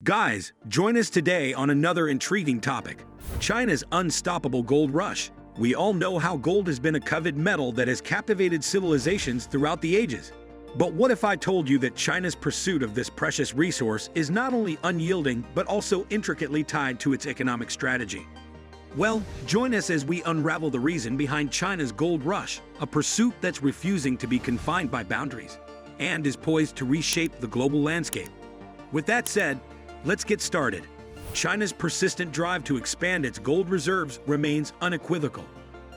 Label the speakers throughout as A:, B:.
A: Guys, join us today on another intriguing topic: China's unstoppable gold rush. We all know how gold has been a coveted metal that has captivated civilizations throughout the ages. But what if I told you that China's pursuit of this precious resource is not only unyielding but also intricately tied to its economic strategy? Well, join us as we unravel the reason behind China's gold rush, a pursuit that's refusing to be confined by boundaries and is poised to reshape the global landscape. With that said, let's get started. China's persistent drive to expand its gold reserves remains unequivocal.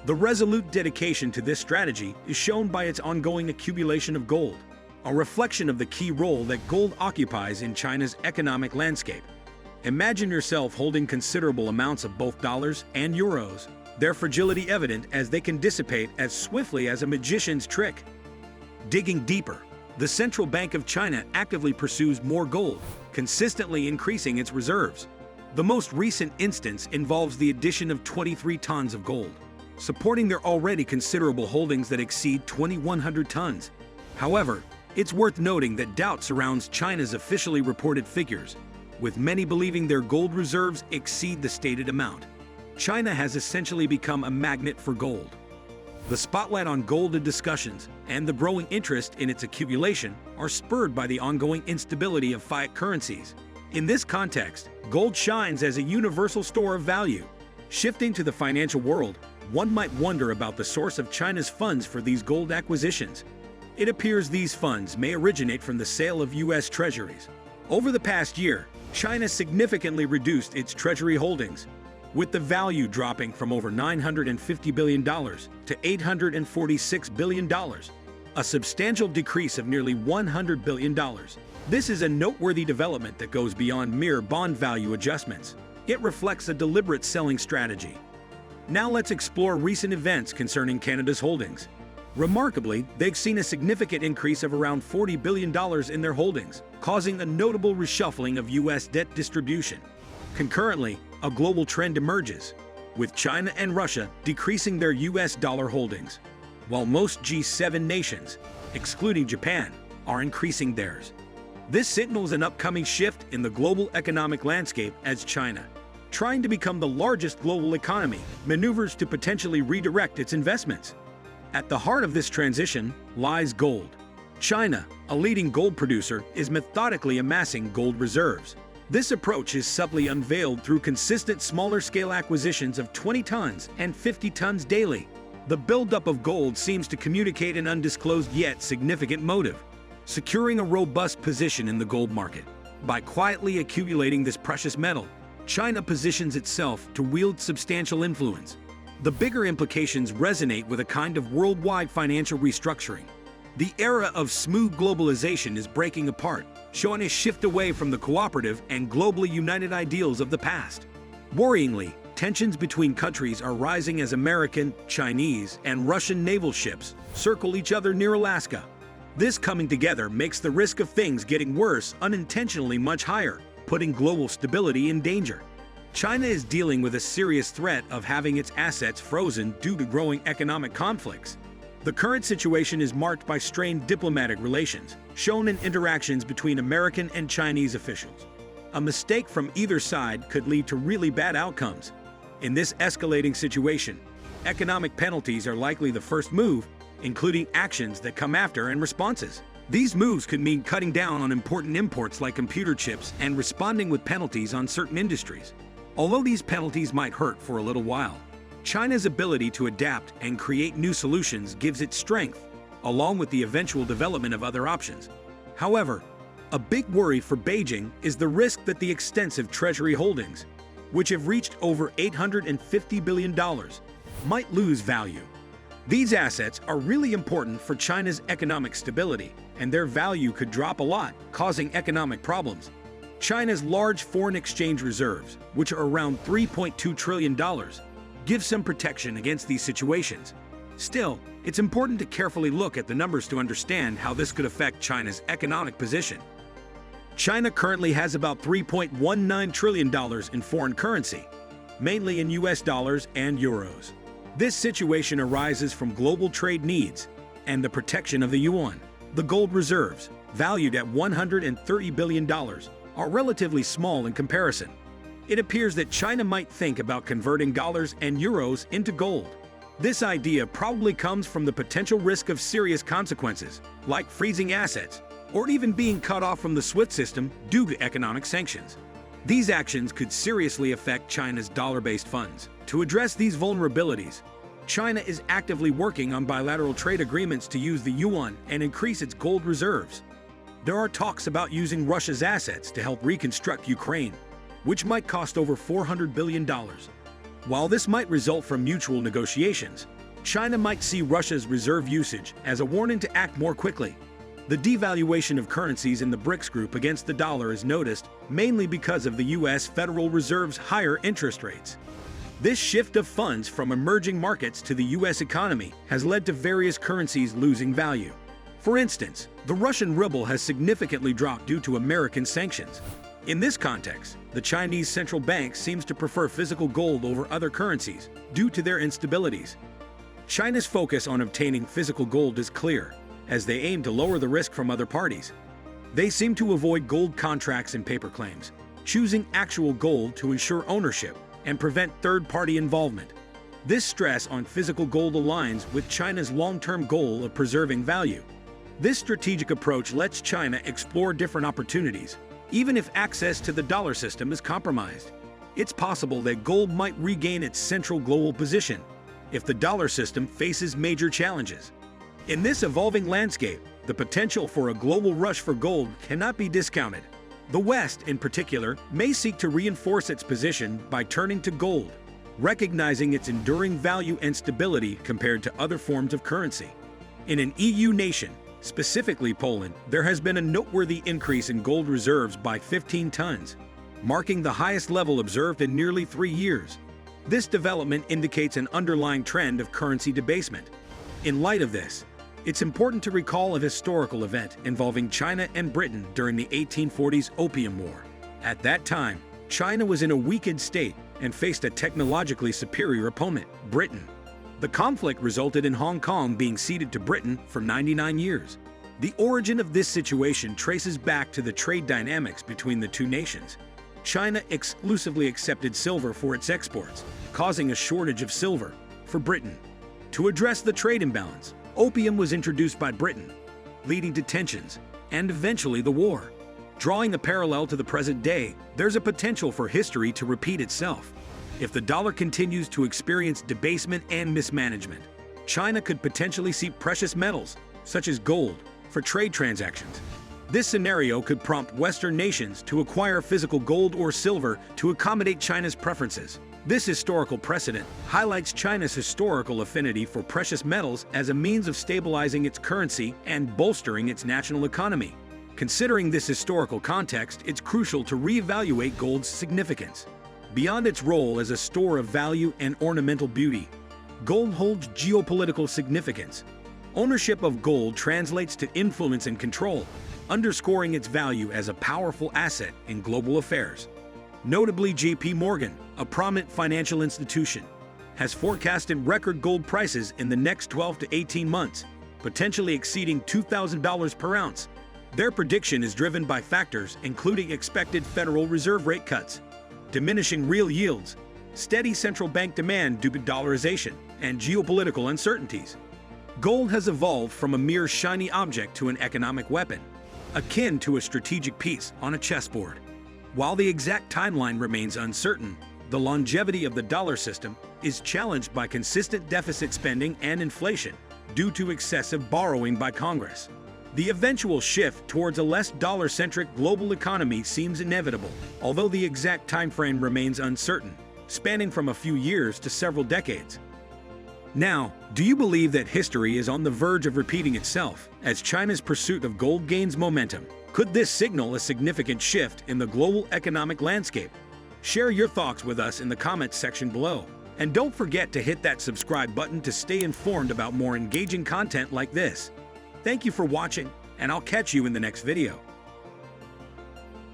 A: The resolute dedication to this strategy is shown by its ongoing accumulation of gold, a reflection of the key role that gold occupies in China's economic landscape. Imagine yourself holding considerable amounts of both dollars and euros, their fragility evident as they can dissipate as swiftly as a magician's trick. Digging deeper, the Central Bank of China actively pursues more gold, consistently increasing its reserves. The most recent instance involves the addition of 23 tons of gold, supporting their already considerable holdings that exceed 2,100 tons. However, it's worth noting that doubt surrounds China's officially reported figures, with many believing their gold reserves exceed the stated amount. China has essentially become a magnet for gold. The spotlight on gold and discussions and the growing interest in its accumulation are spurred by the ongoing instability of fiat currencies. In this context, gold shines as a universal store of value. Shifting to the financial world, one might wonder about the source of China's funds for these gold acquisitions. It appears these funds may originate from the sale of U.S. treasuries. Over the past year, China significantly reduced its treasury holdings, with the value dropping from over $950 billion to $846 billion, a substantial decrease of nearly $100 billion. This is a noteworthy development that goes beyond mere bond value adjustments. It reflects a deliberate selling strategy. Now let's explore recent events concerning Canada's holdings. Remarkably, they've seen a significant increase of around $40 billion in their holdings, causing a notable reshuffling of U.S. debt distribution. Concurrently, a global trend emerges, with China and Russia decreasing their U.S. dollar holdings, while most G7 nations, excluding Japan, are increasing theirs. This signals an upcoming shift in the global economic landscape as China, trying to become the largest global economy, maneuvers to potentially redirect its investments. At the heart of this transition lies gold. China, a leading gold producer, is methodically amassing gold reserves. This approach is subtly unveiled through consistent smaller-scale acquisitions of 20 tons and 50 tons daily. The buildup of gold seems to communicate an undisclosed yet significant motive: securing a robust position in the gold market. By quietly accumulating this precious metal, China positions itself to wield substantial influence. The bigger implications resonate with a kind of worldwide financial restructuring. The era of smooth globalization is breaking apart, showing a shift away from the cooperative and globally united ideals of the past. Worryingly, tensions between countries are rising as American, Chinese, and Russian naval ships circle each other near Alaska. This coming together makes the risk of things getting worse unintentionally much higher, putting global stability in danger. China is dealing with a serious threat of having its assets frozen due to growing economic conflicts. The current situation is marked by strained diplomatic relations, shown in interactions between American and Chinese officials. A mistake from either side could lead to really bad outcomes. In this escalating situation, economic penalties are likely the first move, including actions that come after and responses. These moves could mean cutting down on important imports like computer chips and responding with penalties on certain industries. Although these penalties might hurt for a little while, China's ability to adapt and create new solutions gives it strength, along with the eventual development of other options. However, a big worry for Beijing is the risk that the extensive treasury holdings, which have reached over $850 billion, might lose value. These assets are really important for China's economic stability, and their value could drop a lot, causing economic problems. China's large foreign exchange reserves, which are around $3.2 trillion, give some protection against these situations. Still, it's important to carefully look at the numbers to understand how this could affect China's economic position. China currently has about $3.19 trillion in foreign currency, mainly in US dollars and euros. This situation arises from global trade needs and the protection of the yuan. The gold reserves, valued at $130 billion, are relatively small in comparison. It appears that China might think about converting dollars and euros into gold. This idea probably comes from the potential risk of serious consequences, like freezing assets, or even being cut off from the SWIFT system due to economic sanctions. These actions could seriously affect China's dollar-based funds. To address these vulnerabilities, China is actively working on bilateral trade agreements to use the yuan and increase its gold reserves. There are talks about using Russia's assets to help reconstruct Ukraine, which might cost over $400 billion. While this might result from mutual negotiations, China might see Russia's reserve usage as a warning to act more quickly. The devaluation of currencies in the BRICS group against the dollar is noticed mainly because of the U.S. Federal Reserve's higher interest rates. This shift of funds from emerging markets to the U.S. economy has led to various currencies losing value. For instance, the Russian ruble has significantly dropped due to American sanctions. In this context, the Chinese central bank seems to prefer physical gold over other currencies due to their instabilities. China's focus on obtaining physical gold is clear, as they aim to lower the risk from other parties. They seem to avoid gold contracts and paper claims, choosing actual gold to ensure ownership and prevent third-party involvement. This stress on physical gold aligns with China's long-term goal of preserving value. This strategic approach lets China explore different opportunities, even if access to the dollar system is compromised. It's possible that gold might regain its central global position if the dollar system faces major challenges. In this evolving landscape, the potential for a global rush for gold cannot be discounted. The West, in particular, may seek to reinforce its position by turning to gold, recognizing its enduring value and stability compared to other forms of currency. In an EU nation, specifically Poland, there has been a noteworthy increase in gold reserves by 15 tons, marking the highest level observed in nearly 3 years. This development indicates an underlying trend of currency debasement. In light of this, it's important to recall a historical event involving China and Britain during the 1840s Opium War. At that time, China was in a weakened state and faced a technologically superior opponent, Britain. The conflict resulted in Hong Kong being ceded to Britain for 99 years. The origin of this situation traces back to the trade dynamics between the two nations. China exclusively accepted silver for its exports, causing a shortage of silver for Britain. To address the trade imbalance, opium was introduced by Britain, leading to tensions and eventually the war. Drawing a parallel to the present day, there's a potential for history to repeat itself. If the dollar continues to experience debasement and mismanagement, China could potentially seek precious metals, such as gold, for trade transactions. This scenario could prompt Western nations to acquire physical gold or silver to accommodate China's preferences. This historical precedent highlights China's historical affinity for precious metals as a means of stabilizing its currency and bolstering its national economy. Considering this historical context, it's crucial to reevaluate gold's significance. Beyond its role as a store of value and ornamental beauty, gold holds geopolitical significance. Ownership of gold translates to influence and control, underscoring its value as a powerful asset in global affairs. Notably, J.P. Morgan, a prominent financial institution, has forecasted record gold prices in the next 12 to 18 months, potentially exceeding $2,000 per ounce. Their prediction is driven by factors including expected Federal Reserve rate cuts, diminishing real yields, steady central bank demand due to dollarization, and geopolitical uncertainties. Gold has evolved from a mere shiny object to an economic weapon, akin to a strategic piece on a chessboard. While the exact timeline remains uncertain, the longevity of the dollar system is challenged by consistent deficit spending and inflation due to excessive borrowing by Congress. The eventual shift towards a less dollar-centric global economy seems inevitable, although the exact timeframe remains uncertain, spanning from a few years to several decades. Now, do you believe that history is on the verge of repeating itself as China's pursuit of gold gains momentum? Could this signal a significant shift in the global economic landscape? Share your thoughts with us in the comments section below. And don't forget to hit that subscribe button to stay informed about more engaging content like this. Thank you for watching, and I'll catch you in the next video.